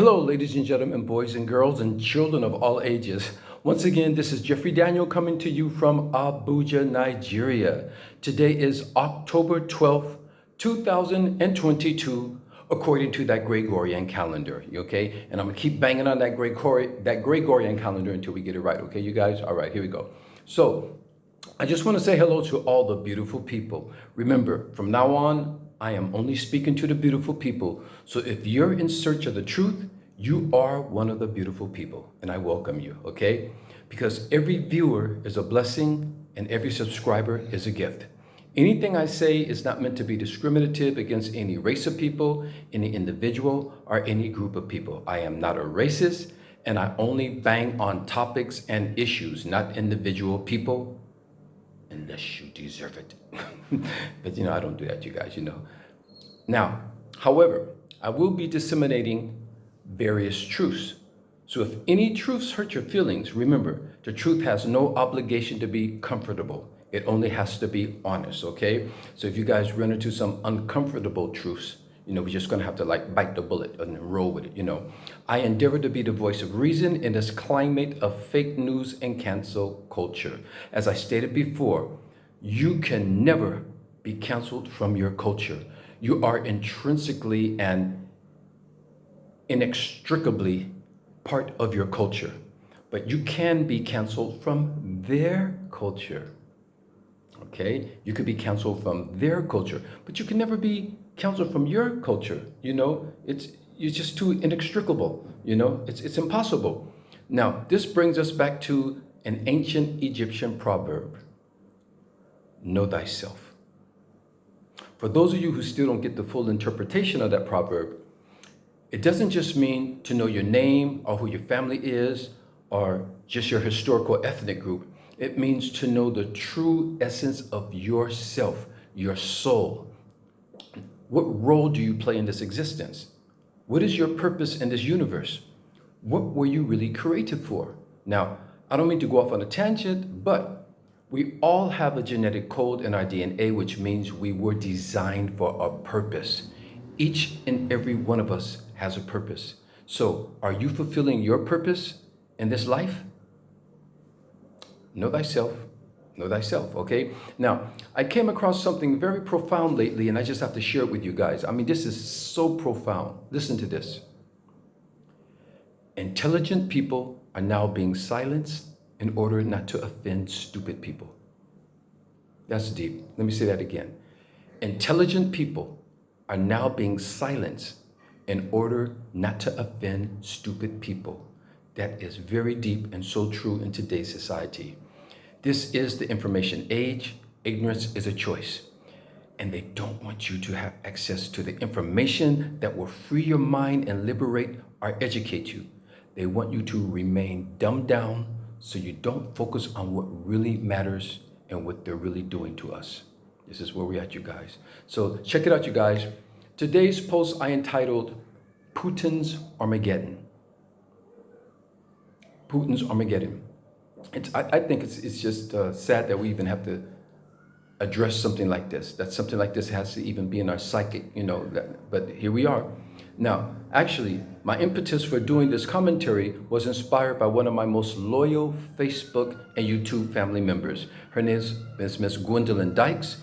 Hello, ladies and gentlemen, boys and girls, and children of all ages. Once again, this is Jeffrey Daniel coming to you from Abuja, Nigeria. Today is October 12th, 2022, according to that Gregorian calendar, okay? And I'm gonna keep banging on that Gregorian calendar until we get it right, okay, you guys? All right, here we go. So, I just want to say hello to all the beautiful people. Remember, from now on, I am only speaking to the beautiful people. So if you're in search of the truth, you are one of the beautiful people, and I welcome you, okay? Because every viewer is a blessing and every subscriber is a gift. Anything I say is not meant to be discriminative against any race of people, any individual, or any group of people. I am not a racist, and I only bang on topics and issues, not individual people, unless you deserve it. But I don't do that, you guys, Now, however, I will be disseminating various truths. So if any truths hurt your feelings, remember, the truth has no obligation to be comfortable. It only has to be honest, okay? So if you guys run into some uncomfortable truths, we're just gonna have to bite the bullet and roll with it, I endeavor to be the voice of reason in this climate of fake news and cancel culture. As I stated before, you can never be canceled from your culture. You are intrinsically and inextricably part of your culture, but you can be canceled from their culture. Okay, you could be canceled from their culture, but you can never be canceled from your culture. It's just too inextricable. It's impossible. Now, this brings us back to an ancient Egyptian proverb: know thyself. For those of you who still don't get the full interpretation of that proverb, it doesn't just mean to know your name or who your family is or just your historical ethnic group. It means to know the true essence of yourself, your soul. What role do you play in this existence? What is your purpose in this universe? What were you really created for? Now, I don't mean to go off on a tangent, but we all have a genetic code in our DNA, which means we were designed for a purpose. Each and every one of us has a purpose. So, are you fulfilling your purpose in this life? Know thyself, okay? Now, I came across something very profound lately, and I just have to share it with you guys. I mean, this is so profound. Listen to this. Intelligent people are now being silenced in order not to offend stupid people. That's deep. Let me say that again. Intelligent people are now being silenced in order not to offend stupid people. That is very deep and so true in today's society. This is the information age. Ignorance is a choice. And they don't want you to have access to the information that will free your mind and liberate or educate you. They want you to remain dumbed down so you don't focus on what really matters and what they're really doing to us. This is where we're at, you guys. So check it out, you guys. Today's post I entitled Putin's Armageddon. Putin's Armageddon. I think it's just sad that we even have to address something like this. That something like this has to even be in our psychic, but here we are. Now, actually, my impetus for doing this commentary was inspired by one of my most loyal Facebook and YouTube family members. Her name is Miss Gwendolyn Dykes,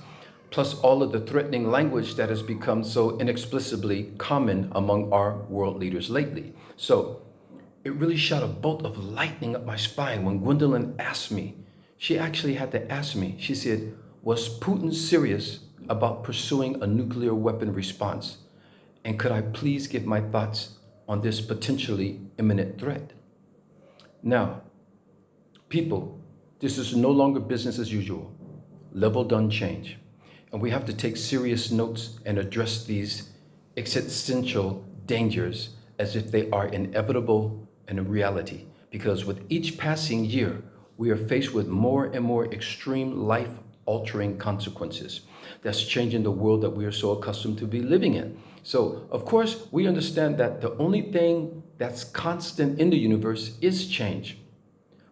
plus all of the threatening language that has become so inexplicably common among our world leaders lately. So, it really shot a bolt of lightning up my spine when Gwendolyn asked me. She actually had to ask me. She said, was Putin serious about pursuing a nuclear weapon response? And could I please give my thoughts on this potentially imminent threat? Now, people, this is no longer business as usual. Level done change. And we have to take serious notes and address these existential dangers as if they are inevitable and a reality, because with each passing year, we are faced with more and more extreme life-altering consequences that's changing the world that we are so accustomed to be living in. So, of course, we understand that the only thing that's constant in the universe is change.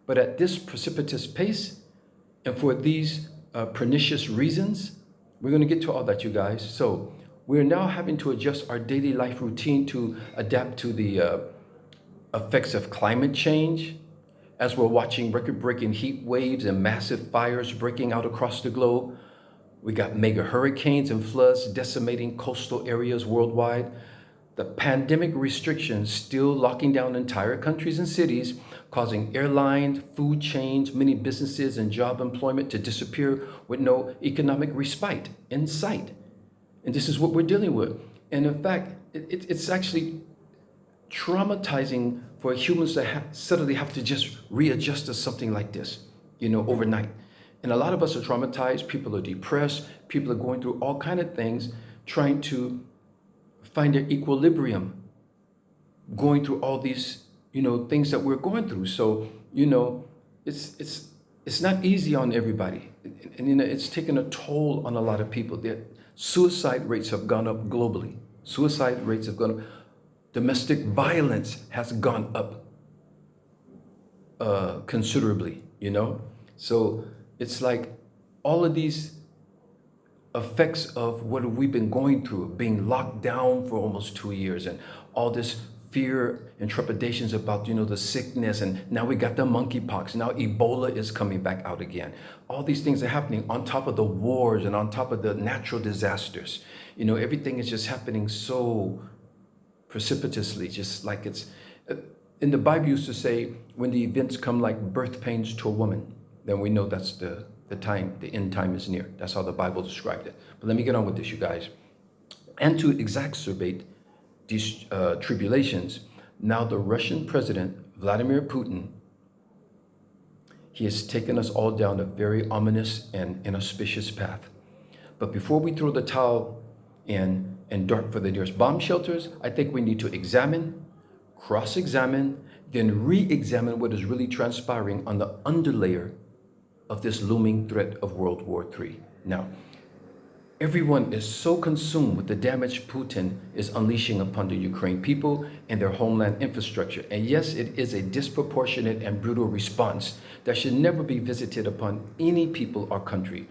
But at this precipitous pace, and for these pernicious reasons, we're going to get to all that, you guys. So, we're now having to adjust our daily life routine to adapt to the effects of climate change, as we're watching record-breaking heat waves and massive fires breaking out across the globe. We got mega hurricanes and floods decimating coastal areas worldwide. The pandemic restrictions still locking down entire countries and cities, causing airlines, food chains, many businesses, and job employment to disappear with no economic respite in sight. And this is what we're dealing with. And in fact, it's actually traumatizing for humans to suddenly have to just readjust to something like this, overnight. And a lot of us are traumatized. People are depressed. People are going through all kinds of things, trying to find their equilibrium, going through all these, things that we're going through. So, it's not easy on everybody, and it's taken a toll on a lot of people. Suicide rates have gone up globally. Suicide rates have gone up. Domestic violence has gone up considerably, So it's like all of these effects of what we've been going through, being locked down for almost 2 years, and all this fear and trepidations about, the sickness. And now we got the monkeypox. Now Ebola is coming back out again. All these things are happening on top of the wars and on top of the natural disasters. Everything is just happening so precipitously, just like it's in the Bible used to say, when the events come like birth pains to a woman, then we know that's the end time is near. That's how the Bible described it. But let me get on with this, you guys. And to exacerbate these tribulations, now the Russian president, Vladimir Putin, he has taken us all down a very ominous and inauspicious path. But before we throw the towel in and dart for the nearest bomb shelters, I think we need to examine, cross-examine, then re-examine what is really transpiring on the underlayer of this looming threat of World War III. Now, everyone is so consumed with the damage Putin is unleashing upon the Ukraine people and their homeland infrastructure. And yes, it is a disproportionate and brutal response that should never be visited upon any people or country.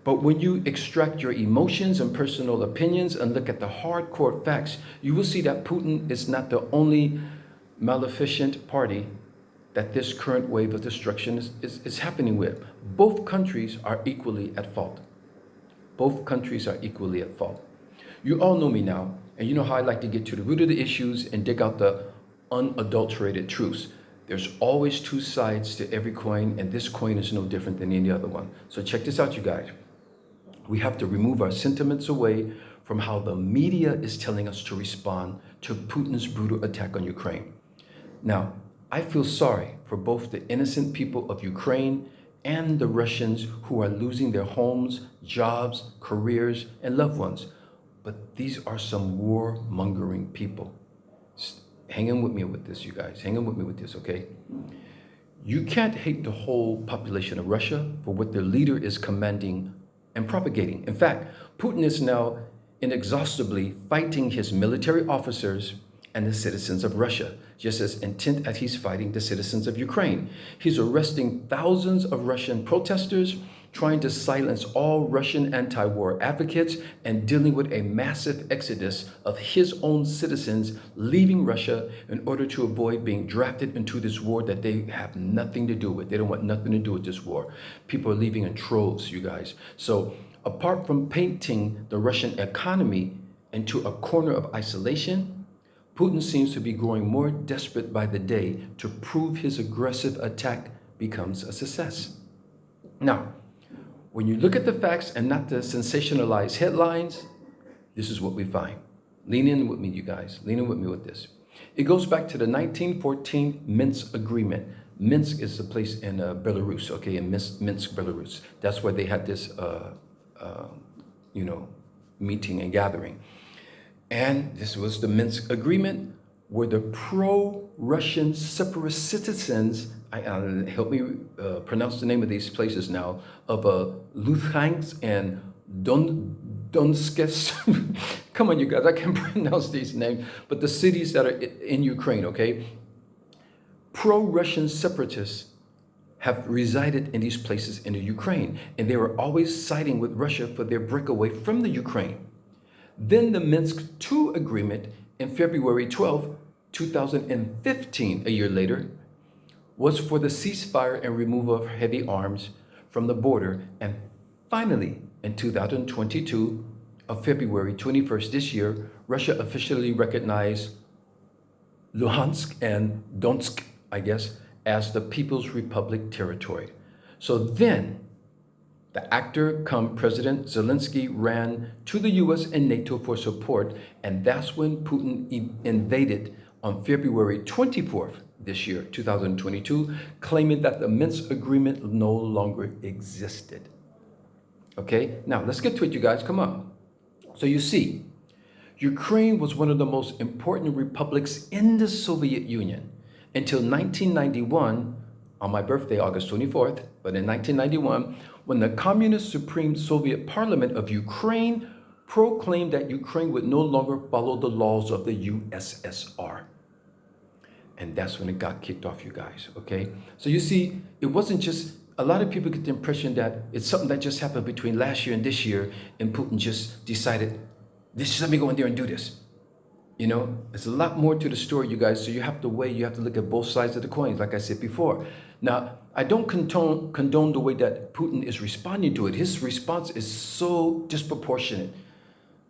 But when you extract your emotions and personal opinions and look at the hardcore facts, you will see that Putin is not the only maleficent party that this current wave of destruction is happening with. Both countries are equally at fault. Both countries are equally at fault. You all know me now, and you know how I like to get to the root of the issues and dig out the unadulterated truths. There's always two sides to every coin, and this coin is no different than any other one. So check this out, you guys. We have to remove our sentiments away from how the media is telling us to respond to Putin's brutal attack on Ukraine. Now, I feel sorry for both the innocent people of Ukraine and the Russians who are losing their homes, jobs, careers, and loved ones. But these are some war-mongering people. Hang in with me with this, you guys. Hang in with me with this, okay? You can't hate the whole population of Russia for what their leader is commanding and propagating. In fact, Putin is now inexhaustibly fighting his military officers and the citizens of Russia, just as intent as he's fighting the citizens of Ukraine. He's arresting thousands of Russian protesters, trying to silence all Russian anti-war advocates, and dealing with a massive exodus of his own citizens leaving Russia in order to avoid being drafted into this war that they have nothing to do with. They don't want nothing to do with this war. People are leaving in troves, you guys. So apart from painting the Russian economy into a corner of isolation, Putin seems to be growing more desperate by the day to prove his aggressive attack becomes a success. Now, when you look at the facts and not the sensationalized headlines, this is what we find. Lean in with me, you guys. Lean in with me with this. It goes back to the 1914 Minsk Agreement. Minsk is a place in Belarus, okay, in Minsk, Belarus. That's where they had this, meeting and gathering. And this was the Minsk Agreement, where the pro-Russian separatist citizens, help me pronounce the name of these places now, of Luhansk and Donetsk. Come on, you guys, I can't pronounce these names, but the cities that are in Ukraine, okay? Pro-Russian separatists have resided in these places in the Ukraine, and they were always siding with Russia for their breakaway from the Ukraine. Then the Minsk II agreement in February 12th 2015, a year later, was for the ceasefire and removal of heavy arms from the border. And finally, in 2022, of February 21st this year, Russia officially recognized Luhansk and Donetsk, I guess, as the People's Republic territory. So then, the actor come President Zelensky ran to the US and NATO for support, and that's when Putin invaded on February 24th this year, 2022, claiming that the Minsk agreement no longer existed. Okay, now let's get to it, you guys, come on. So you see, Ukraine was one of the most important republics in the Soviet Union until 1991, on my birthday, August 24th, but in 1991, when the Communist Supreme Soviet Parliament of Ukraine proclaimed that Ukraine would no longer follow the laws of the USSR. And that's when it got kicked off, you guys, okay? So you see, it wasn't just, a lot of people get the impression that it's something that just happened between last year and this year, and Putin just decided, let me go in there and do this. You know, there's a lot more to the story, you guys, so you have to look at both sides of the coin, like I said before. Now, I don't condone the way that Putin is responding to it. His response is so disproportionate.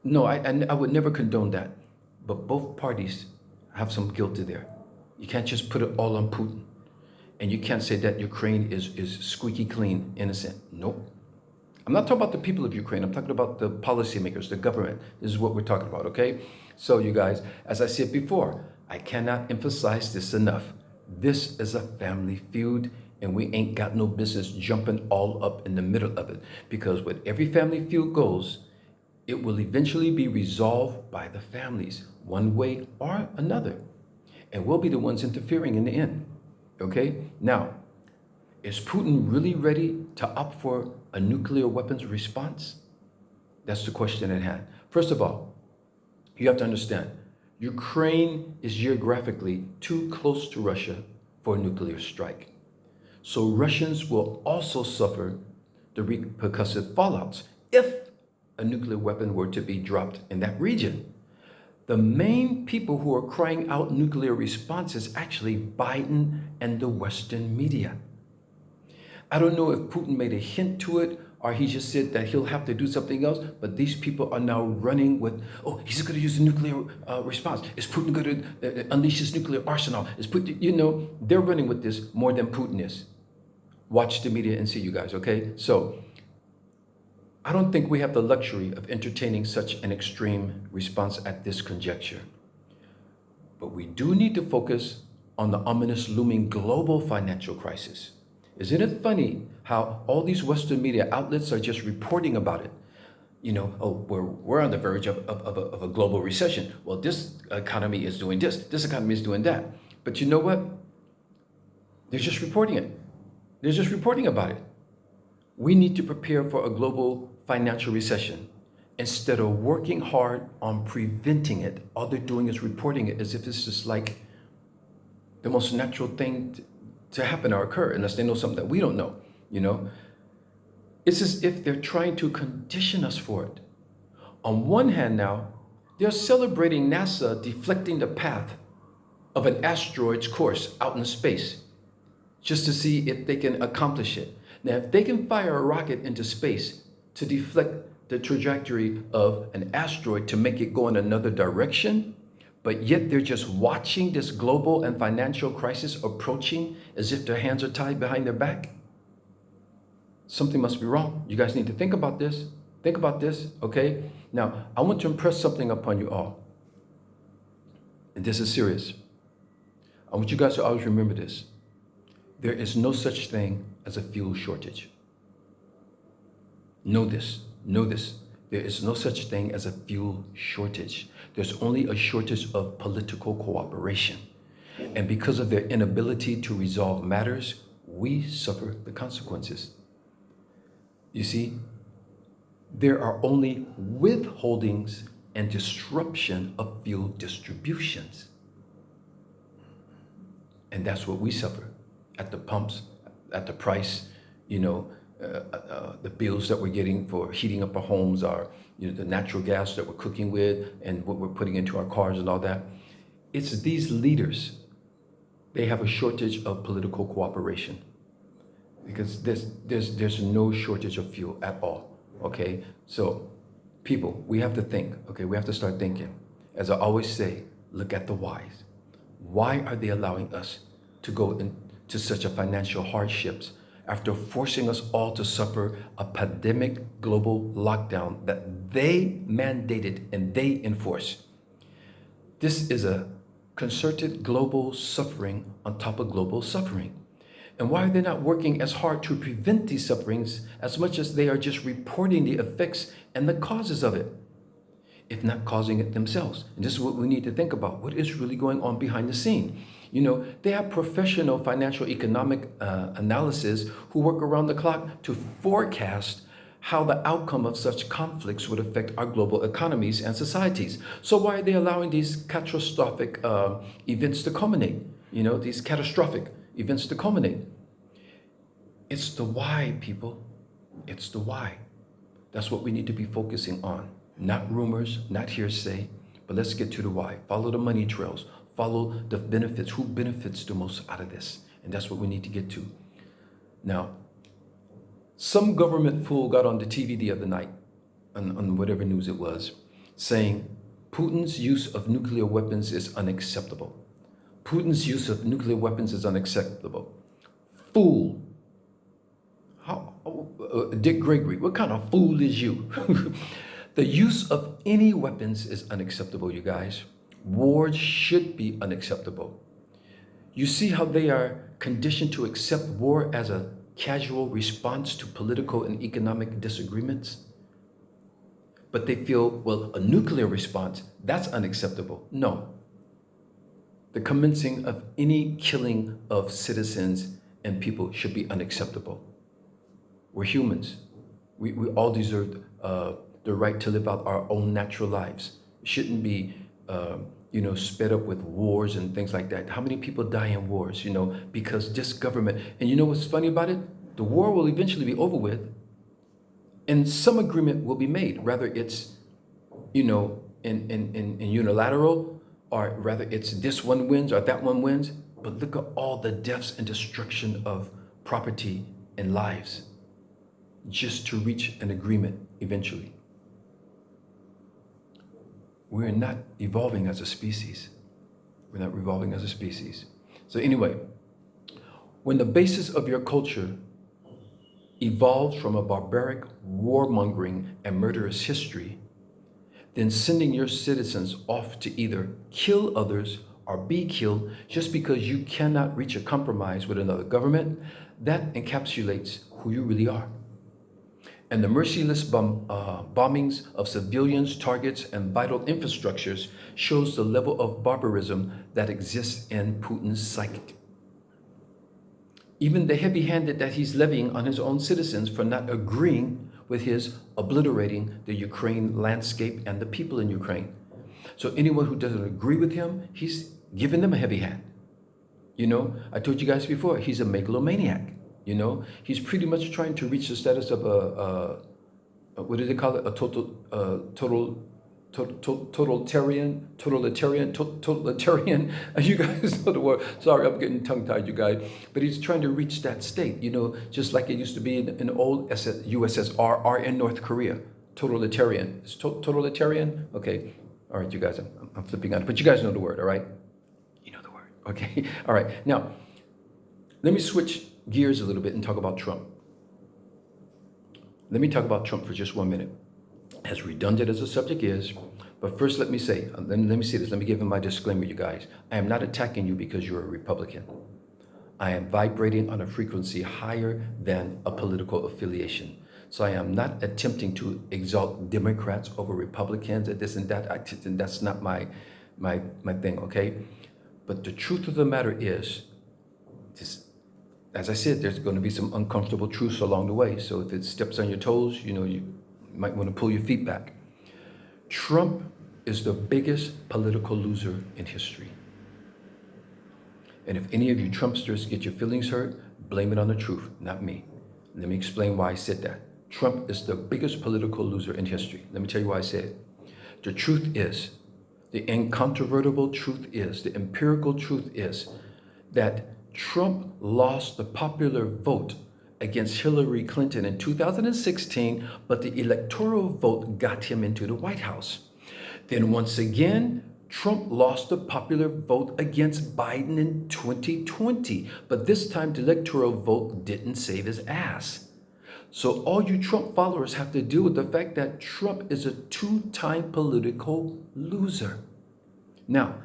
No, I would never condone that. But both parties have some guilt there. You can't just put it all on Putin. And you can't say that Ukraine is squeaky clean, innocent. Nope. I'm not talking about the people of Ukraine. I'm talking about the policymakers, the government. This is what we're talking about, okay? So you guys, as I said before, I cannot emphasize this enough. This is a family feud, and we ain't got no business jumping all up in the middle of it, because when every family feud goes, it will eventually be resolved by the families, one way or another. And we'll be the ones interfering in the end, okay? Now, is Putin really ready to opt for a nuclear weapons response? That's the question at hand. First of all, you have to understand, Ukraine is geographically too close to Russia for a nuclear strike. So Russians will also suffer the repercussive fallouts if a nuclear weapon were to be dropped in that region. The main people who are crying out nuclear response is actually Biden and the Western media. I don't know if Putin made a hint to it, or he just said that he'll have to do something else, but these people are now running with, oh, he's going to use a nuclear response. Is Putin going to unleash his nuclear arsenal? Is Putin, you know, they're running with this more than Putin is. Watch the media and see, you guys, okay? So I don't think we have the luxury of entertaining such an extreme response at this conjuncture. But we do need to focus on the ominous looming global financial crisis. Isn't it funny how all these Western media outlets are just reporting about it? You know, oh, we're on the verge of a global recession. Well, this economy is doing this economy is doing that. But you know what? They're just reporting it. They're just reporting about it. We need to prepare for a global financial recession instead of working hard on preventing it. All they're doing is reporting it as if it's just like the most natural thing to happen or occur, unless they know something that we don't know, you know? It's as if they're trying to condition us for it. On one hand now, they're celebrating NASA deflecting the path of an asteroid's course out in space just to see if they can accomplish it. Now, if they can fire a rocket into space to deflect the trajectory of an asteroid to make it go in another direction, but yet they're just watching this global and financial crisis approaching as if their hands are tied behind their back, something must be wrong. You guys need to think about this. Think about this, okay? Now, I want to impress something upon you all. And this is serious. I want you guys to always remember this. There is no such thing as a fuel shortage. Know this. Know this. There is no such thing as a fuel shortage. There's only a shortage of political cooperation. And because of their inability to resolve matters, we suffer the consequences. You see, there are only withholdings and disruption of fuel distributions. And that's what we suffer at the pumps, at the price, you know, the bills that we're getting for heating up our homes, our, you know, the natural gas that we're cooking with and what we're putting into our cars and all that. It's these leaders, they have a shortage of political cooperation because there's no shortage of fuel at all. Okay, so people, we have to think. Okay, we have to start thinking. As I always say, look at the whys. Why are they allowing us to go into such a financial hardships after forcing us all to suffer a pandemic global lockdown that they mandated and they enforce? This is a concerted global suffering on top of global suffering. And why are they not working as hard to prevent these sufferings as much as they are just reporting the effects and the causes of it, if not causing it themselves? And this is what we need to think about. What is really going on behind the scene? You know, they have professional financial economic analysis who work around the clock to forecast how the outcome of such conflicts would affect our global economies and societies. So why are they allowing these catastrophic events to culminate? You know, these catastrophic events to culminate. It's the why, people. It's the why. That's what we need to be focusing on. Not rumors, not hearsay, but let's get to the why. Follow the money trails. Follow the benefits. Who benefits the most out of this? And that's what we need to get to. Now, some government fool got on the TV the other night, on whatever news it was, saying Putin's use of nuclear weapons is unacceptable. Putin's use of nuclear weapons is unacceptable. Fool. How, Dick Gregory, what kind of fool is you? The use of any weapons is unacceptable, you guys. Wars should be unacceptable. You see how they are conditioned to accept war as a casual response to political and economic disagreements? But they feel, well, a nuclear response, that's unacceptable. No. The commencing of any killing of citizens and people should be unacceptable. We're humans. We all deserve the right to live out our own natural lives. It shouldn't be, sped up with wars and things like that. How many people die in wars, because this government, and you know what's funny about it? The war will eventually be over with and some agreement will be made, whether it's, in unilateral, or rather it's this one wins or that one wins. But look at all the deaths and destruction of property and lives just to reach an agreement eventually. We're not evolving as a species. We're not evolving as a species. So anyway, when the basis of your culture evolves from a barbaric, warmongering, and murderous history, then sending your citizens off to either kill others or be killed just because you cannot reach a compromise with another government, that encapsulates who you really are. And the merciless bombings of civilians, targets, and vital infrastructures shows the level of barbarism that exists in Putin's psyche. Even the heavy-handed that he's levying on his own citizens for not agreeing with his obliterating the Ukraine landscape and the people in Ukraine. So anyone who doesn't agree with him, he's giving them a heavy hand. I told you guys before, he's a megalomaniac. He's pretty much trying to reach the status of what do they call it? A totalitarian. You guys know the word. Sorry, I'm getting tongue-tied, you guys. But he's trying to reach that state, just like it used to be in old USSR or in North Korea. Totalitarian. It's totalitarian? Okay. All right, you guys, I'm flipping out. But you guys know the word, all right? You know the word. Okay. All right. Now, let me switch gears a little bit and talk about Trump. Let me talk about Trump for just 1 minute. As redundant as the subject is, but first let me say this. Let me give him my disclaimer, you guys. I am not attacking you because you're a Republican. I am vibrating on a frequency higher than a political affiliation. So I am not attempting to exalt Democrats over Republicans and this and that. That's not my thing, okay? But the truth of the matter is, as I said, there's going to be some uncomfortable truths along the way. So if it steps on your toes, you might want to pull your feet back. Trump is the biggest political loser in history. And if any of you Trumpsters get your feelings hurt, blame it on the truth, not me. Let me explain why I said that. Trump is the biggest political loser in history. Let me tell you why I said it. The truth is, The incontrovertible truth is, the empirical truth is that Trump lost the popular vote against Hillary Clinton in 2016, but the electoral vote got him into the White House. Then once again, Trump lost the popular vote against Biden in 2020, but this time the electoral vote didn't save his ass. So all you Trump followers have to deal with the fact that Trump is a two-time political loser. Now,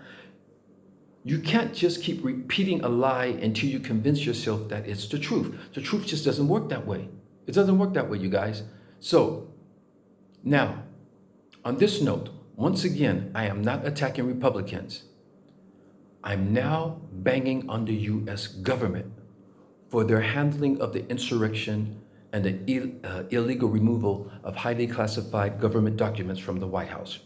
you can't just keep repeating a lie until you convince yourself that it's the truth. The truth just doesn't work that way. It doesn't work that way, you guys. So now, on this note, once again, I am not attacking Republicans. I'm now banging on the U.S. government for their handling of the insurrection and the illegal removal of highly classified government documents from the White House.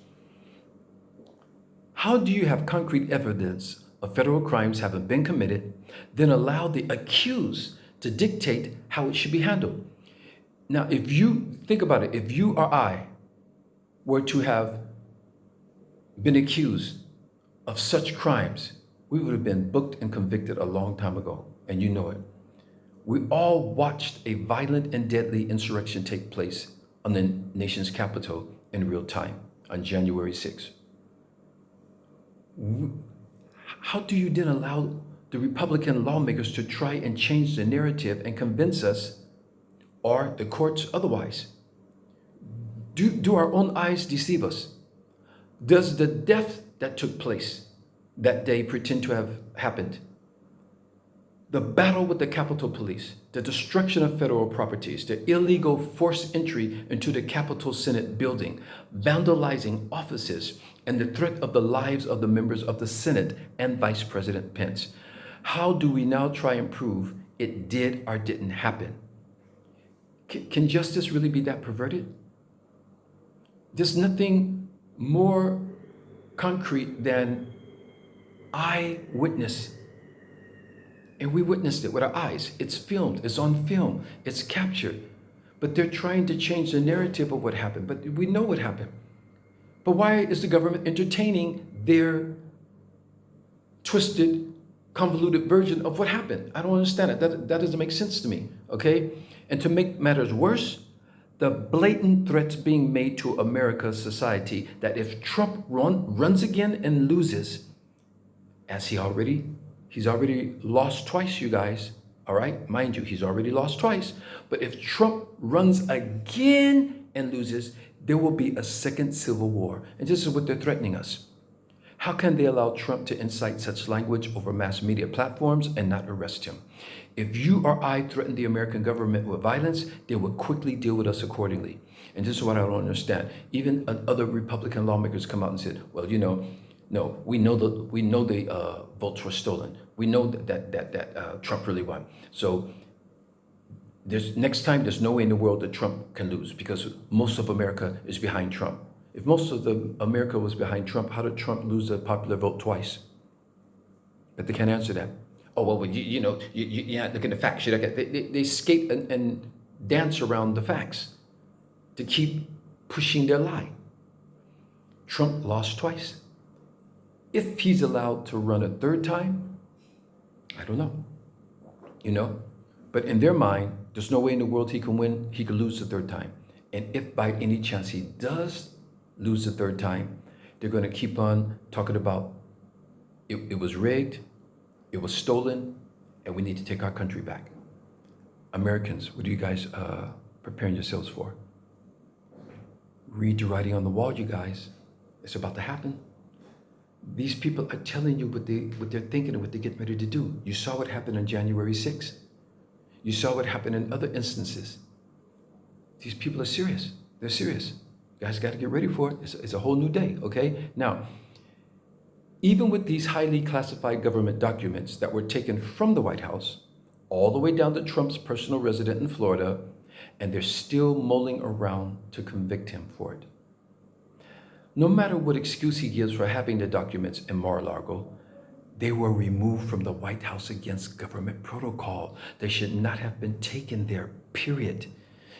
How do you have concrete evidence of federal crimes having been committed, then allow the accused to dictate how it should be handled? Now, if you think about it, if you or I were to have been accused of such crimes, we would have been booked and convicted a long time ago, and you know it. We all watched a violent and deadly insurrection take place on the nation's capital in real time on January 6th. How do you then allow the Republican lawmakers to try and change the narrative and convince us, or the courts otherwise? Do our own eyes deceive us? Does the death that took place that day pretend to have happened? The battle with the Capitol Police, the destruction of federal properties, the illegal forced entry into the Capitol Senate building, vandalizing offices, and the threat of the lives of the members of the Senate and Vice President Pence. How do we now try and prove it did or didn't happen? Can justice really be that perverted? There's nothing more concrete than eyewitness. And we witnessed it with our eyes. It's filmed, it's on film, it's captured. But they're trying to change the narrative of what happened. But we know what happened. But why is the government entertaining their twisted, convoluted version of what happened? I don't understand it. That doesn't make sense to me, okay? And to make matters worse, the blatant threats being made to America's society that if Trump runs again and loses, as he's already lost twice, you guys, all right? Mind you, he's already lost twice. But if Trump runs again and loses, there will be a second civil war. And this is what they're threatening us. How can they allow Trump to incite such language over mass media platforms and not arrest him? If you or I threaten the American government with violence, they will quickly deal with us accordingly. And this is what I don't understand. Even other Republican lawmakers come out and said, well, no, we know the votes were stolen. We know that Trump really won. So next time, there's no way in the world that Trump can lose because most of America is behind Trump. If most of America was behind Trump, how did Trump lose the popular vote twice? But they can't answer that. Oh, well, you're not looking at the facts. They skate and dance around the facts to keep pushing their lie. Trump lost twice. If he's allowed to run a third time, I don't know. But in their mind, there's no way in the world he can win, he could lose the third time. And if by any chance he does lose the third time, they're going to keep on talking about it was rigged, it was stolen, and we need to take our country back. Americans, what are you guys preparing yourselves for? Read the writing on the wall, you guys. It's about to happen. These people are telling you what they're thinking and what they're getting ready to do. You saw what happened on January 6th. You saw what happened in other instances. These people are serious. They're serious. You guys got to get ready for it. It's a whole new day, okay? Now, even with these highly classified government documents that were taken from the White House, all the way down to Trump's personal residence in Florida, and they're still mulling around to convict him for it. No matter what excuse he gives for having the documents in Mar-a-Lago, they were removed from the White House against government protocol. They should not have been taken there, period.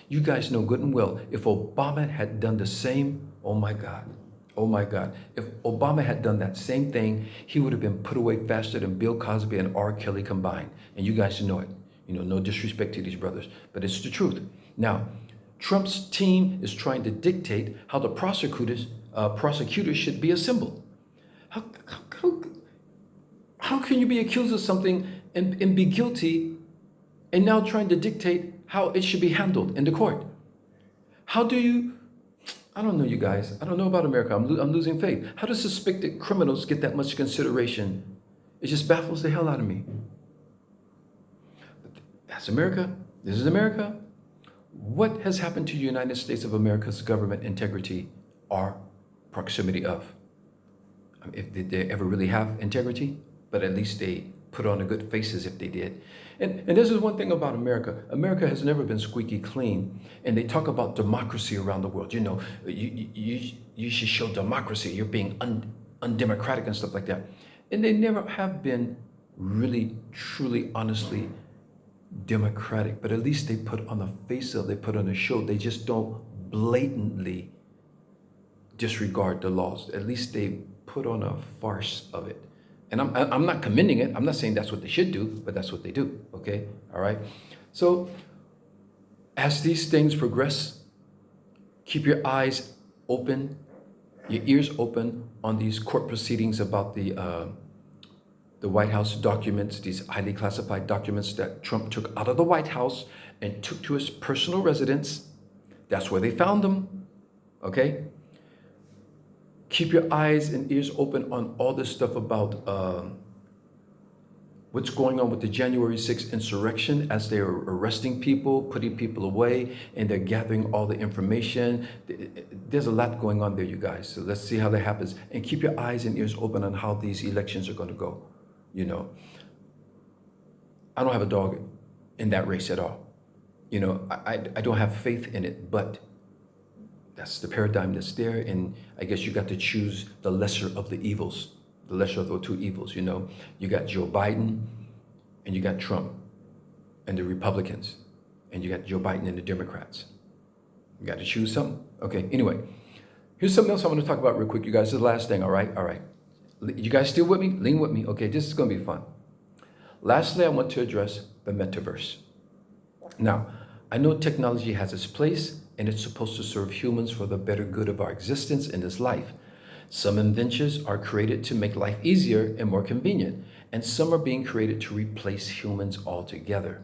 You guys know good and well, if Obama had done the same, oh my God, Oh my God. If Obama had done that same thing, he would have been put away faster than Bill Cosby and R. Kelly combined. And you guys know it. No disrespect to these brothers, but it's the truth. Now, Trump's team is trying to dictate how the prosecutors should be assembled. How, how, how can you be accused of something and be guilty and now trying to dictate how it should be handled in the court? How do you, I don't know, you guys. I don't know about America. I'm losing faith. How do suspected criminals get that much consideration? It just baffles the hell out of me. That's America. This is America. What has happened to the United States of America's government integrity or proximity of? Did they ever really have integrity? But at least they put on a good faces if they did. And this is one thing about America. America has never been squeaky clean. And they talk about democracy around the world. You should show democracy. You're being undemocratic and stuff like that. And they never have been really, truly, honestly democratic. But at least they put on the face of, they put on a show. They just don't blatantly disregard the laws. At least they put on a farce of it. And I'm not commending it. I'm not saying that's what they should do, but that's what they do. Okay? All right? So as these things progress, keep your eyes open, your ears open on these court proceedings about the White House documents, these highly classified documents that Trump took out of the White House and took to his personal residence. That's where they found them. Okay? Keep your eyes and ears open on all this stuff about what's going on with the January 6th insurrection as they're arresting people, putting people away, and they're gathering all the information. There's a lot going on there, you guys. So let's see how that happens. And keep your eyes and ears open on how these elections are going to go. I don't have a dog in that race at all. I don't have faith in it, but that's the paradigm that's there, and I guess you got to choose the lesser of the evils, the lesser of the two evils, You got Joe Biden, and you got Trump, and the Republicans, and you got Joe Biden and the Democrats. You got to choose something. Okay, anyway, here's something else I want to talk about real quick, you guys. This is the last thing, all right? All right. You guys still with me? Lean with me. Okay, this is going to be fun. Lastly, I want to address the metaverse. Now, I know technology has its place, and it's supposed to serve humans for the better good of our existence in this life. Some inventions are created to make life easier and more convenient, and some are being created to replace humans altogether.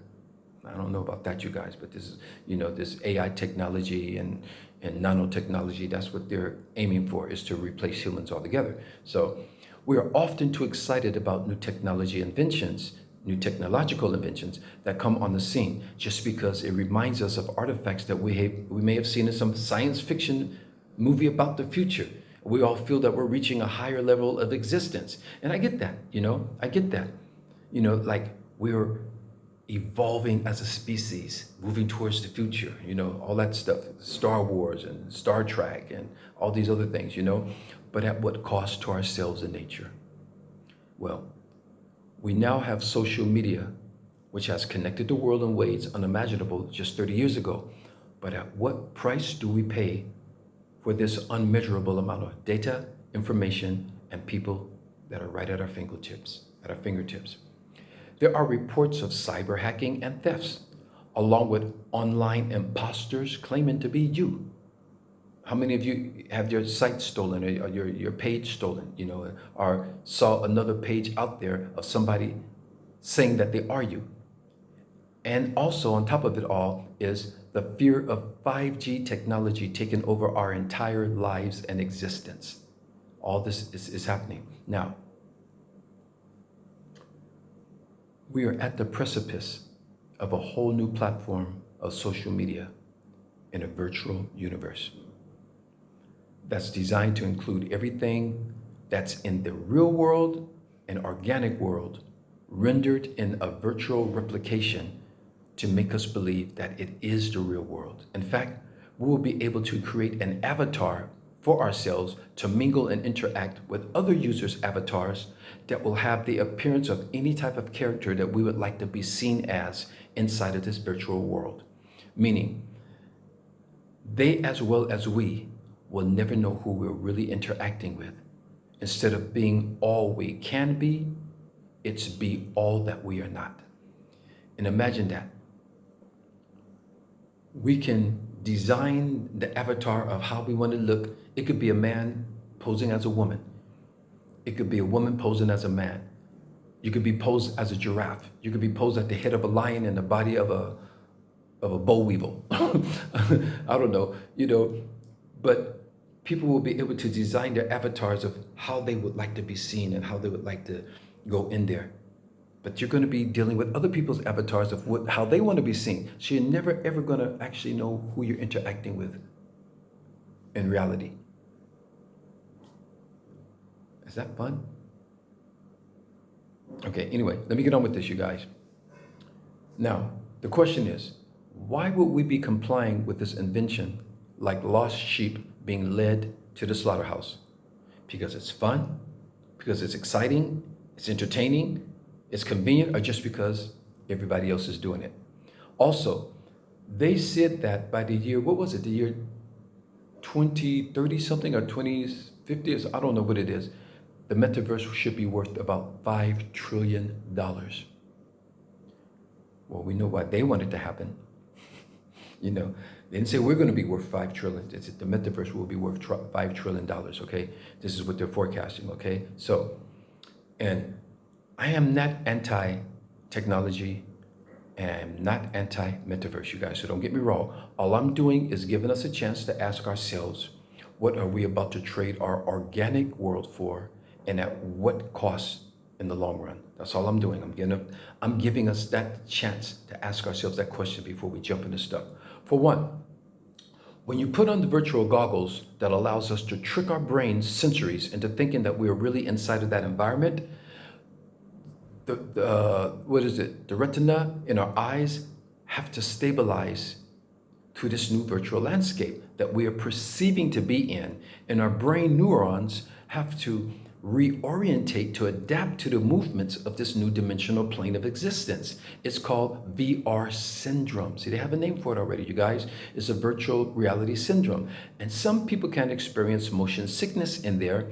I don't know about that, you guys, but this is, this AI technology and nanotechnology, that's what they're aiming for, is to replace humans altogether. So we are often too excited about new technological inventions that come on the scene just because it reminds us of artifacts that we may have seen in some science fiction movie about the future. We all feel that we're reaching a higher level of existence. And I get that, I get that. Like we're evolving as a species, moving towards the future, all that stuff, Star Wars and Star Trek and all these other things, but at what cost to ourselves and nature? Well, we now have social media, which has connected the world in ways unimaginable just 30 years ago. But at what price do we pay for this unmeasurable amount of data, information, and people that are right at our fingertips? There are reports of cyber hacking and thefts, along with online imposters claiming to be you. How many of you have your site stolen or your page stolen, or saw another page out there of somebody saying that they are you? And also on top of it all is the fear of 5G technology taking over our entire lives and existence. All this is happening. Now, we are at the precipice of a whole new platform of social media in a virtual universe that's designed to include everything that's in the real world and organic world, rendered in a virtual replication to make us believe that it is the real world. In fact, we will be able to create an avatar for ourselves to mingle and interact with other users' avatars that will have the appearance of any type of character that we would like to be seen as inside of this virtual world. Meaning, they as well as we we'll never know who we're really interacting with. Instead of being all we can be, it's be all that we are not. And imagine that. We can design the avatar of how we want to look. It could be a man posing as a woman. It could be a woman posing as a man. You could be posed as a giraffe. You could be posed at the head of a lion and the body of a boll weevil. I don't know, but people will be able to design their avatars of how they would like to be seen and how they would like to go in there. But you're going to be dealing with other people's avatars of how they want to be seen. So you're never ever going to actually know who you're interacting with in reality. Is that fun? Okay, anyway, let me get on with this, you guys. Now, the question is, why would we be complying with this invention like lost sheep being led to the slaughterhouse? Because it's fun? Because it's exciting? It's entertaining? It's convenient? Or just because everybody else is doing it? Also, they said that by the year, what was it? The year 2030 something or 2050? I don't know what it is. The metaverse should be worth about $5 trillion. Well, we know why they want it to happen. They didn't say we're going to be worth $5 trillion. It's the metaverse will be worth $5 trillion, okay? This is what they're forecasting, okay? So, and I am not anti-technology and not anti-metaverse, you guys, so don't get me wrong. All I'm doing is giving us a chance to ask ourselves, what are we about to trade our organic world for, and at what cost in the long run? That's all I'm doing. I'm giving us that chance to ask ourselves that question before we jump into stuff. For one, when you put on the virtual goggles that allows us to trick our brains sensories into thinking that we're really inside of that environment, the retina in our eyes have to stabilize to this new virtual landscape that we are perceiving to be in, and our brain neurons have to reorientate to adapt to the movements of this new dimensional plane of existence. It's called VR syndrome. See, they have a name for it already, you guys. It's a virtual reality syndrome. And some people can experience motion sickness in there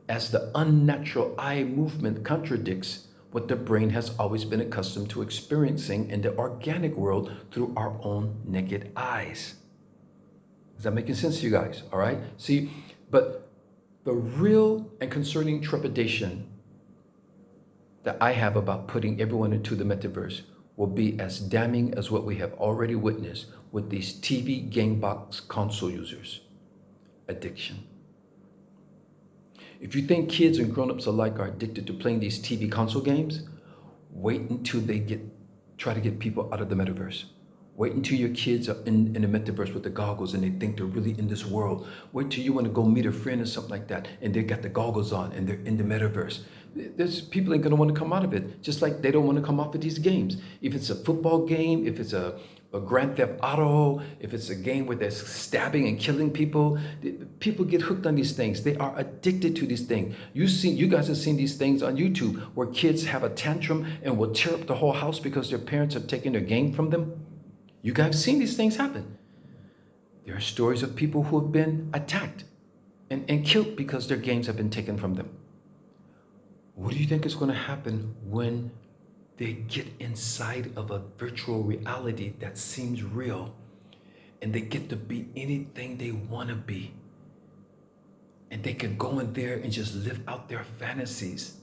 as the unnatural eye movement contradicts what the brain has always been accustomed to experiencing in the organic world through our own naked eyes. Is that making sense to you guys? All right? See, but the real and concerning trepidation that I have about putting everyone into the metaverse will be as damning as what we have already witnessed with these TV game box console users. Addiction. If you think kids and grown-ups alike are addicted to playing these TV console games, wait until they try to get people out of the metaverse. Wait until your kids are in the metaverse with the goggles and they think they're really in this world. Wait till you want to go meet a friend or something like that and they got the goggles on and they're in the metaverse. There's people ain't gonna want to come out of it, just like they don't want to come off of these games. If it's a football game, if it's a Grand Theft Auto, if it's a game where they're stabbing and killing people, people get hooked on these things. They are addicted to these things. You guys have seen these things on YouTube where kids have a tantrum and will tear up the whole house because their parents have taken their game from them. You guys have seen these things happen. There are stories of people who have been attacked and killed because their games have been taken from them. What do you think is going to happen when they get inside of a virtual reality that seems real and they get to be anything they want to be? And they can go in there and just live out their fantasies.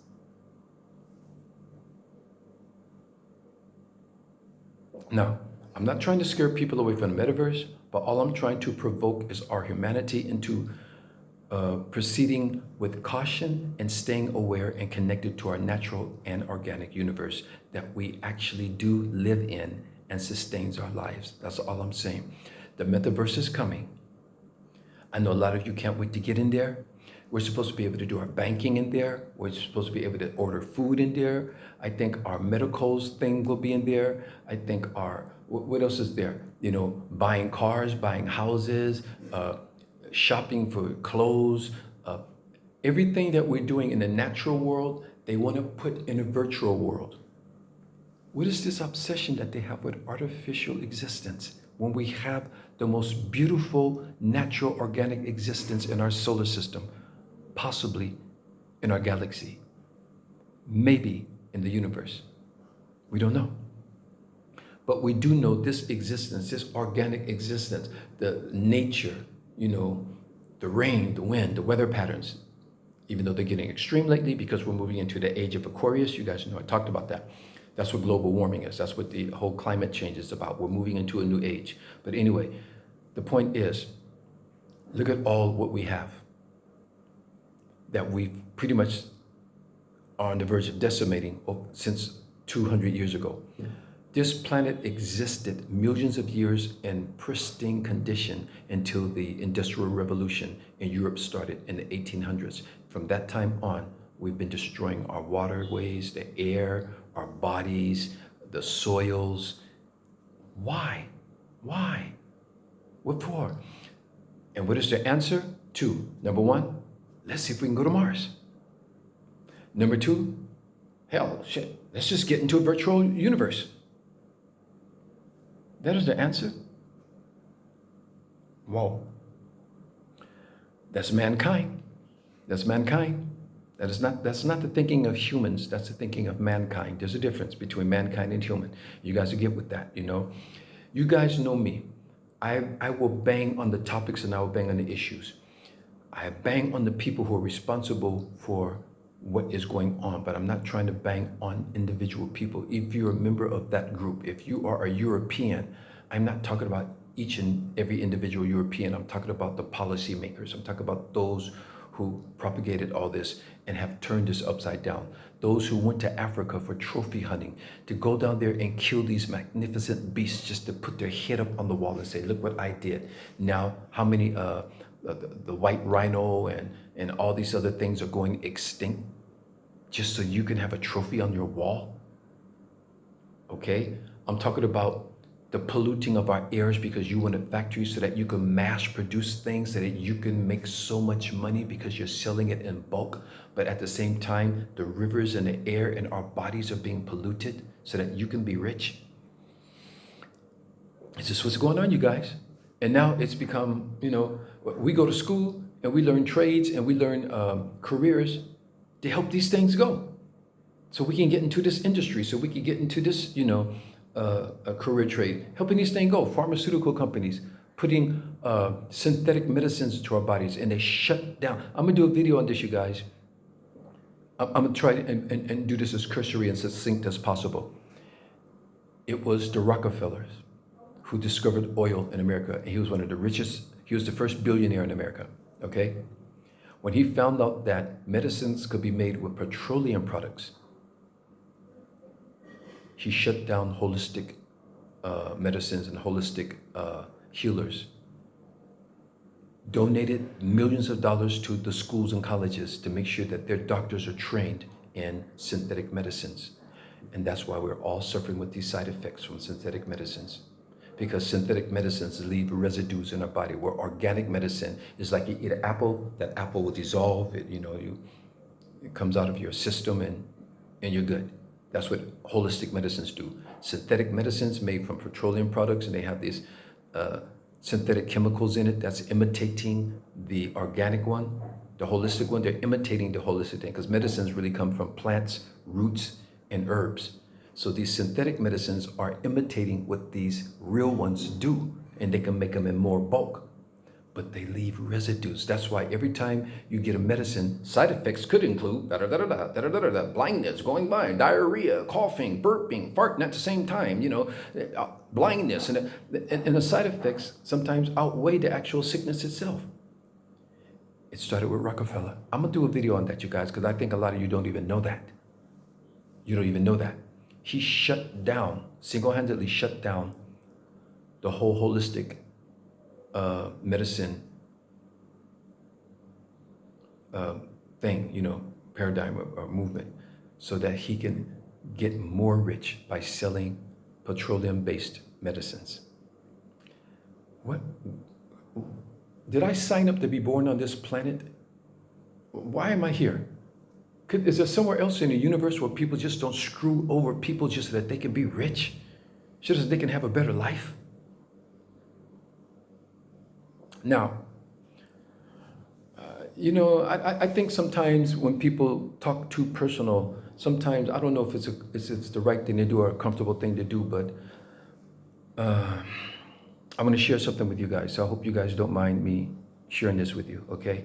Now, I'm not trying to scare people away from the metaverse, but all I'm trying to provoke is our humanity into proceeding with caution and staying aware and connected to our natural and organic universe that we actually do live in and sustains our lives. That's all I'm saying. The metaverse is coming. I know a lot of you can't wait to get in there. We're supposed to be able to do our banking in there. We're supposed to be able to order food in there. I think our medicals thing will be in there. I think what else is there? Buying cars, buying houses, shopping for clothes, everything that we're doing in the natural world, they want to put in a virtual world. What is this obsession that they have with artificial existence? when we have the most beautiful natural organic existence in our solar system, possibly in our galaxy, maybe in the universe? We don't know. But we do know this existence, this organic existence, the nature, the rain, the wind, the weather patterns, even though they're getting extreme lately because we're moving into the age of Aquarius. You guys know I talked about that. That's what global warming is. That's what the whole climate change is about. We're moving into a new age. But anyway, the point is, look at all what we have that we pretty much are on the verge of decimating since 200 years ago. This planet existed millions of years in pristine condition until the Industrial Revolution in Europe started in the 1800s. From that time on, we've been destroying our waterways, the air, our bodies, the soils. Why? Why? What for? And what is the answer? Two. Number one, let's see if we can go to Mars. Number two, hell, shit, let's just get into a virtual universe. That is the answer. Whoa. That's mankind. That's mankind. That's not the thinking of humans. That's the thinking of mankind. There's a difference between mankind and human. You guys will get with that, You guys know me. I will bang on the topics and I will bang on the issues. I bang on the people who are responsible for what is going on, but I'm not trying to bang on individual people. If you're a member of that group, if you are a European, I'm not talking about each and every individual European. I'm talking about the policymakers. I'm talking about those who propagated all this and have turned this upside down. Those who went to Africa for trophy hunting, to go down there and kill these magnificent beasts just to put their head up on the wall and say, look what I did. Now, how many, the white rhino and all these other things are going extinct just so you can have a trophy on your wall? Okay? I'm talking about the polluting of our airs because you want a factory so that you can mass produce things so that you can make so much money because you're selling it in bulk. But at the same time, the rivers and the air and our bodies are being polluted so that you can be rich. It's just what's going on, you guys. And now it's become, we go to school and we learn trades and we learn careers to help these things go. So we can get into this industry, so we can get into this, a career trade, helping these things go. Pharmaceutical companies putting synthetic medicines into our bodies and they shut down. I'm gonna do a video on this, you guys. I'm gonna try and do this as cursory and succinct as possible. It was the Rockefellers who discovered oil in America. And he was one of the richest, he was the first billionaire in America, okay? When he found out that medicines could be made with petroleum products, he shut down holistic medicines and holistic healers, donated millions of dollars to the schools and colleges to make sure that their doctors are trained in synthetic medicines. And that's why we're all suffering with these side effects from synthetic medicines. Because synthetic medicines leave residues in our body, where organic medicine is like you eat an apple, that apple will dissolve, it comes out of your system and you're good. That's what holistic medicines do. Synthetic medicines made from petroleum products, and they have these synthetic chemicals in it that's imitating the organic one, the holistic one. They're imitating the holistic thing because medicines really come from plants, roots, and herbs. So these synthetic medicines are imitating what these real ones do, and they can make them in more bulk, but they leave residues. That's why every time you get a medicine, side effects could include blindness, going by, diarrhea, coughing, burping, farting at the same time, blindness. And the side effects sometimes outweigh the actual sickness itself. It started with Rockefeller. I'm gonna do a video on that, you guys, because I think a lot of you don't even know that. You don't even know that. He shut down, single-handedly shut down the whole holistic medicine thing, paradigm or movement, so that he can get more rich by selling petroleum-based medicines. What? Did I sign up to be born on this planet? Why am I here? Is there somewhere else in the universe where people just don't screw over people just so that they can be rich? Just so that they can have a better life? Now, I think sometimes when people talk too personal, sometimes I don't know if it's the right thing to do or a comfortable thing to do, but I'm going to share something with you guys. So I hope you guys don't mind me sharing this with you, okay?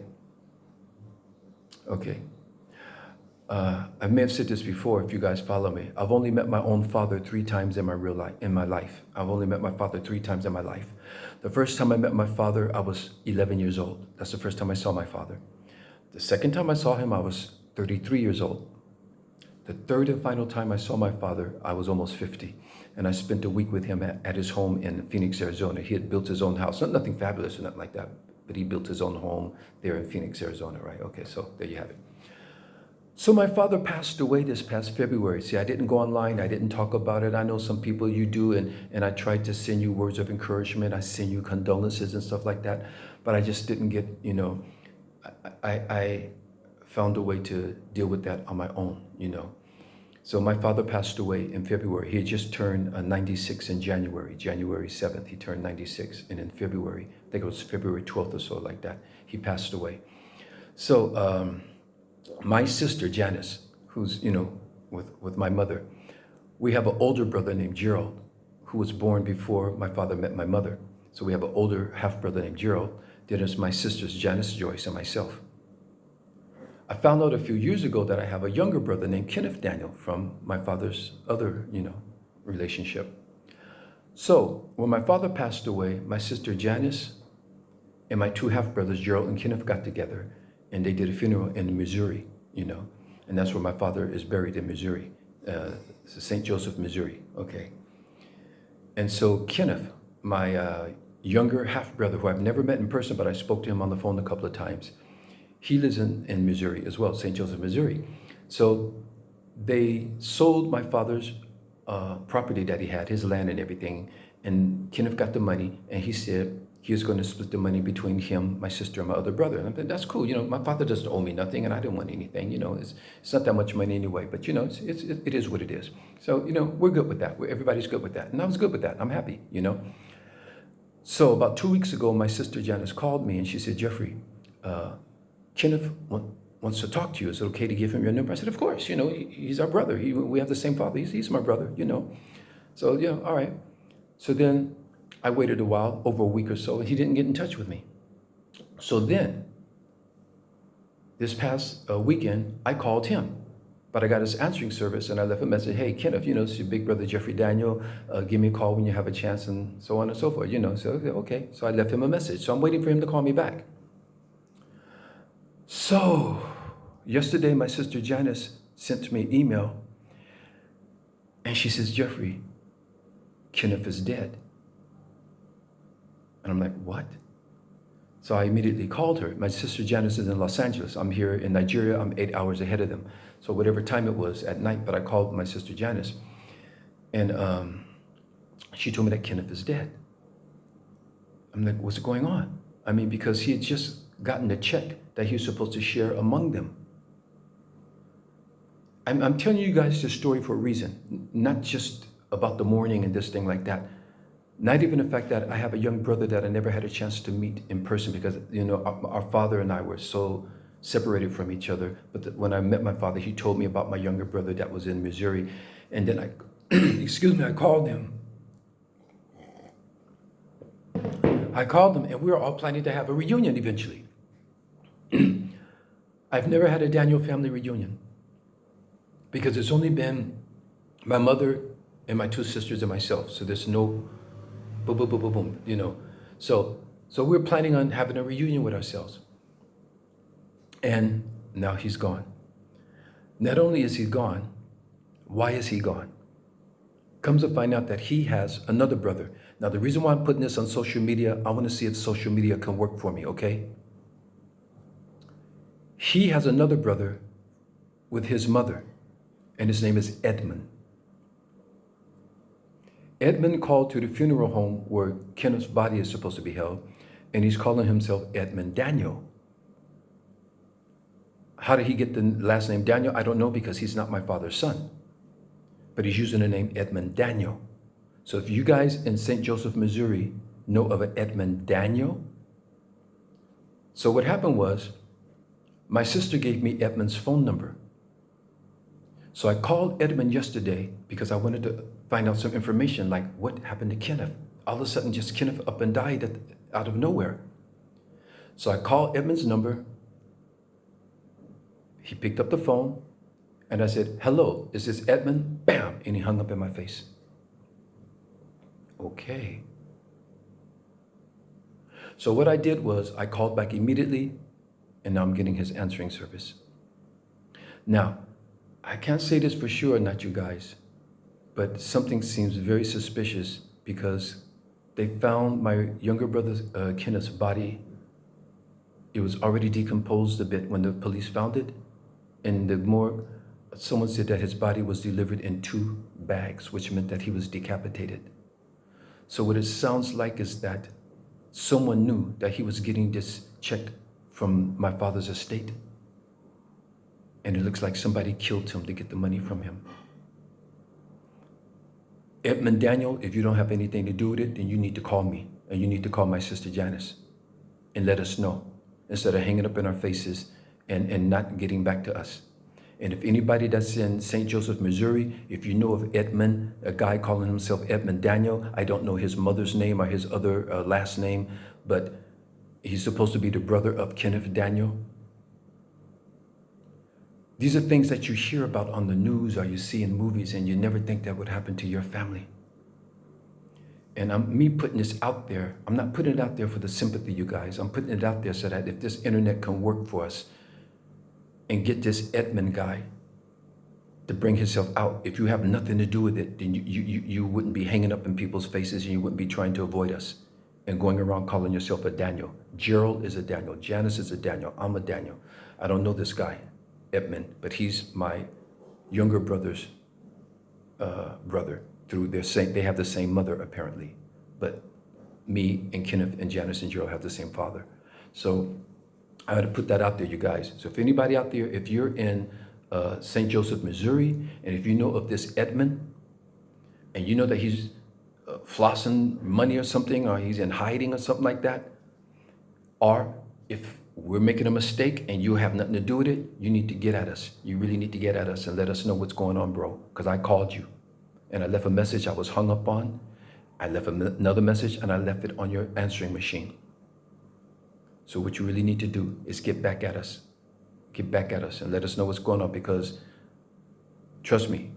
Okay. I may have said this before if you guys follow me. I've only met my own father 3 times in my life. I've only met my father 3 times in my life. The first time I met my father, I was 11 years old. That's the first time I saw my father. The second time I saw him, I was 33 years old. The third and final time I saw my father, I was almost 50. And I spent a week with him at his home in Phoenix, Arizona. He had built his own house. Nothing fabulous or nothing like that, but he built his own home there in Phoenix, Arizona, right? Okay, so there you have it. So my father passed away this past February. See, I didn't go online. I didn't talk about it. I know some people you do, and I tried to send you words of encouragement. I send you condolences and stuff like that, but I just didn't get, I found a way to deal with that on my own, So my father passed away in February. He had just turned 96 in January 7th. He turned 96, and in February, I think it was February 12th or so like that, he passed away. So, my sister Janice, who's with my mother, we have an older brother named Gerald, who was born before my father met my mother. So we have an older half brother named Gerald. Then there's my sisters Janice, Joyce, and myself. I found out a few years ago that I have a younger brother named Kenneth Daniel from my father's other relationship. So when my father passed away, my sister Janice and my 2 half brothers Gerald and Kenneth got together, and they did a funeral in Missouri, and that's where my father is buried, in Missouri, St. Joseph, Missouri, okay. And so Kenneth, my younger half brother, who I've never met in person, but I spoke to him on the phone a couple of times, he lives in Missouri as well, St. Joseph, Missouri. So they sold my father's property that he had, his land and everything, and Kenneth got the money, and he said he was going to split the money between him, my sister, and my other brother. And I said, that's cool. My father doesn't owe me nothing, and I didn't want anything. It's not that much money anyway, but it is what it is. So we're good with that. Everybody's good with that, and I was good with that. I'm happy. So about 2 weeks ago, my sister Janice called me, and she said, Jeffrey, Kenneth wants to talk to you. Is it okay to give him your number? I said, of course. He's our brother. We have the same father. He's my brother. So all right. So then I waited a while, over a week or so, and he didn't get in touch with me. So then, this past weekend, I called him, but I got his answering service, and I left a message, hey, Kenneth, it's your big brother, Jeffrey Daniel, give me a call when you have a chance, and so on and so forth, So, okay. So I left him a message. So I'm waiting for him to call me back. So, yesterday, my sister Janice sent me an email, and she says, Jeffrey, Kenneth is dead. And I'm like, what? So I immediately called her. My sister Janice is in Los Angeles. I'm here in Nigeria. I'm 8 hours ahead of them. So whatever time it was at night, but I called my sister Janice. And she told me that Kenneth is dead. I'm like, what's going on? Because he had just gotten a check that he was supposed to share among them. I'm telling you guys this story for a reason, not just about the mourning and this thing like that. Not even the fact that I have a young brother that I never had a chance to meet in person because, our father and I were so separated from each other. But when I met my father, he told me about my younger brother that was in Missouri. And then I called him. And we were all planning to have a reunion eventually. I've never had a Daniel family reunion because it's only been my mother and my 2 sisters and myself. So there's no boom, boom, boom, boom, boom, So we're planning on having a reunion with ourselves. And now he's gone. Not only is he gone, why is he gone? Comes to find out that he has another brother. Now, the reason why I'm putting this on social media, I want to see if social media can work for me, okay? He has another brother with his mother, and his name is Edmund. Edmund called to the funeral home where Kenneth's body is supposed to be held, and he's calling himself Edmund Daniel. How did he get the last name Daniel? I don't know, because he's not my father's son. But he's using the name Edmund Daniel. So if you guys in St. Joseph, Missouri know of an Edmund Daniel, So what happened was, my sister gave me Edmund's phone number. So I called Edmund yesterday because I wanted to find out some information, like what happened to Kenneth. All of a sudden, just Kenneth up and died out of nowhere. So I called Edmund's number. He picked up the phone, and I said, "Hello, is this Edmund?" Bam, and he hung up in my face. Okay. So what I did was I called back immediately, and now I'm getting his answering service. Now, I can't say this for sure, not you guys, but something seems very suspicious because they found my younger brother Kenneth's body. It was already decomposed a bit when the police found it. And the morgue, someone said that his body was delivered in 2 bags, which meant that he was decapitated. So what it sounds like is that someone knew that he was getting this check from my father's estate. And it looks like somebody killed him to get the money from him. Edmund Daniel, if you don't have anything to do with it, then you need to call me. And you need to call my sister Janice and let us know, instead of hanging up in our faces and not getting back to us. And if anybody that's in St. Joseph, Missouri, if you know of Edmund, a guy calling himself Edmund Daniel, I don't know his mother's name or his other last name, but he's supposed to be the brother of Kenneth Daniel. These are things that you hear about on the news or you see in movies, and you never think that would happen to your family. And me putting this out there, I'm not putting it out there for the sympathy, you guys. I'm putting it out there so that if this internet can work for us and get this Edmund guy to bring himself out, if you have nothing to do with it, then you wouldn't be hanging up in people's faces, and you wouldn't be trying to avoid us and going around calling yourself a Daniel. Gerald is a Daniel. Janice is a Daniel. I'm a Daniel. I don't know this guy, Edmund, but he's my younger brother's brother. Through they have the same mother apparently, but me and Kenneth and Janice and Gerald have the same father. So I had to put that out there, you guys. So if anybody out there, if you're in St. Joseph, Missouri, and if you know of this Edmund, and you know that he's flossing money or something, or he's in hiding or something like that, or if we're making a mistake and you have nothing to do with it, you need to get at us. You really need to get at us and let us know what's going on, bro, because I called you. And I left a message I was hung up on. I left another message, and I left it on your answering machine. So what you really need to do is get back at us. Get back at us and let us know what's going on, because trust me,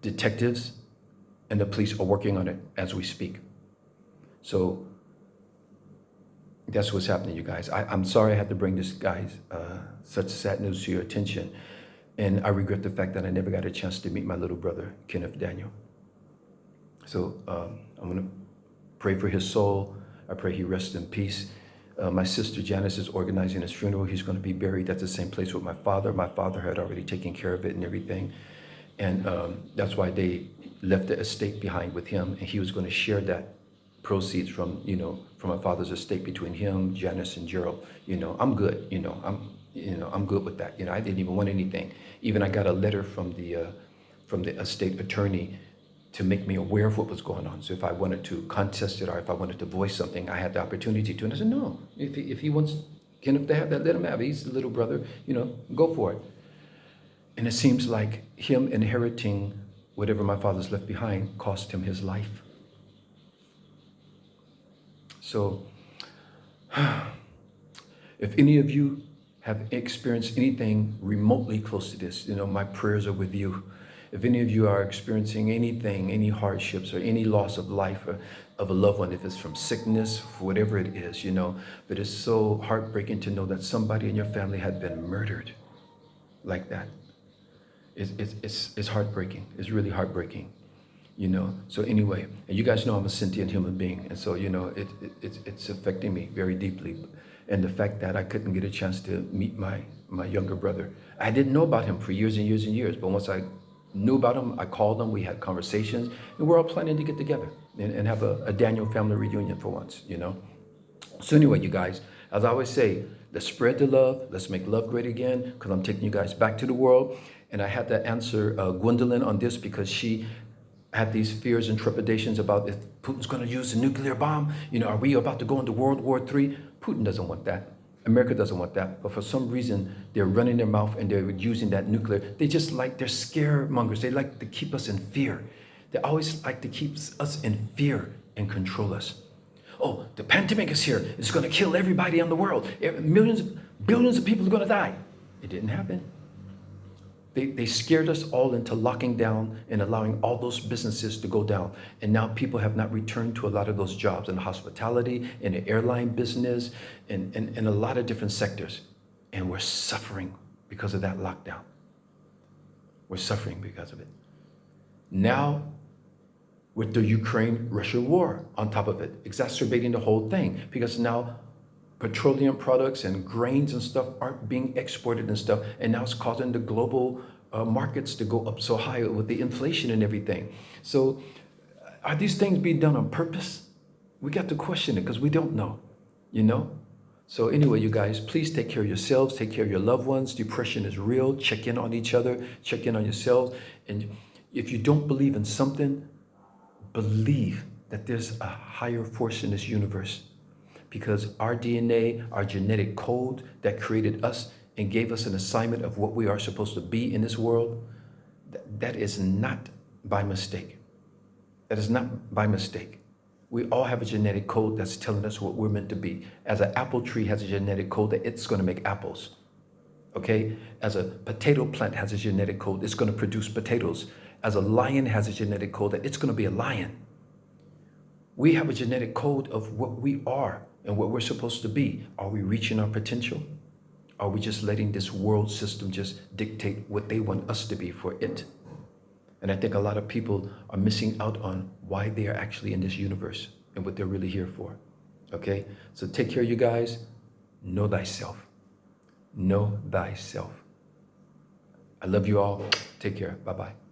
detectives and the police are working on it as we speak. So that's what's happening, you guys. I'm sorry I had to bring this, guys, such sad news to your attention. And I regret the fact that I never got a chance to meet my little brother, Kenneth Daniel. So I'm going to pray for his soul. I pray he rests in peace. My sister Janice is organizing his funeral. He's going to be buried at the same place with my father. My father had already taken care of it and everything. And that's why they left the estate behind with him. And he was going to share that proceeds from my father's estate between him, Janice, and Gerald. I'm good. I'm good with that. I didn't even want anything. Even I got a letter from the estate attorney to make me aware of what was going on. So if I wanted to contest it or if I wanted to voice something, I had the opportunity to. And I said, no, if he wants Kenneth to have that, let him have it. He's the little brother, go for it. And it seems like him inheriting whatever my father's left behind cost him his life. So if any of you have experienced anything remotely close to this, my prayers are with you. If any of you are experiencing anything, any hardships or any loss of life or of a loved one, if it's from sickness, whatever it is, but it's so heartbreaking to know that somebody in your family had been murdered like that. It's heartbreaking. It's really heartbreaking, So anyway, and you guys know I'm a sentient human being. And so, it's affecting me very deeply. And the fact that I couldn't get a chance to meet my younger brother. I didn't know about him for years and years and years. But once I knew about him, I called him, we had conversations, and we're all planning to get together and have a Daniel family reunion for once, So anyway, you guys, as I always say, let's spread the love. Let's make love great again, because I'm taking you guys back to the world. And I had to answer Gwendolyn on this because she had these fears and trepidations about if Putin's going to use a nuclear bomb. Are we about to go into World War III? Putin doesn't want that. America doesn't want that, but for some reason, they're running their mouth and they're using that nuclear. They're scaremongers. They like to keep us in fear. They always like to keep us in fear and control us. Oh, the pandemic is here. It's going to kill everybody in the world. Billions of people are going to die. It didn't happen. They scared us all into locking down and allowing all those businesses to go down. And now people have not returned to a lot of those jobs in hospitality, in the airline business, and in a lot of different sectors. And we're suffering because of that lockdown. We're suffering because of it. Now, with the Ukraine-Russia war on top of it, exacerbating the whole thing, because now petroleum products and grains and stuff aren't being exported and stuff, and now it's causing the global markets to go up so high with the inflation and everything. So are these things being done on purpose? We got to question it because we don't know, you know? So anyway, you guys, please take care of yourselves, take care of your loved ones. Depression is real. Check in on each other, check in on yourselves. And if you don't believe in something, believe that there's a higher force in this universe. Because our DNA, our genetic code that created us and gave us an assignment of what we are supposed to be in this world, that is not by mistake. That is not by mistake. We all have a genetic code that's telling us what we're meant to be. As an apple tree has a genetic code that it's going to make apples. Okay? As a potato plant has a genetic code, it's going to produce potatoes. As a lion has a genetic code that it's going to be a lion. We have a genetic code of what we are and what we're supposed to be. Are we reaching our potential? Are we just letting this world system just dictate what they want us to be for it? And I think a lot of people are missing out on why they are actually in this universe and what they're really here for. Okay? So take care, you guys. Know thyself. Know thyself. I love you all. Take care. Bye-bye.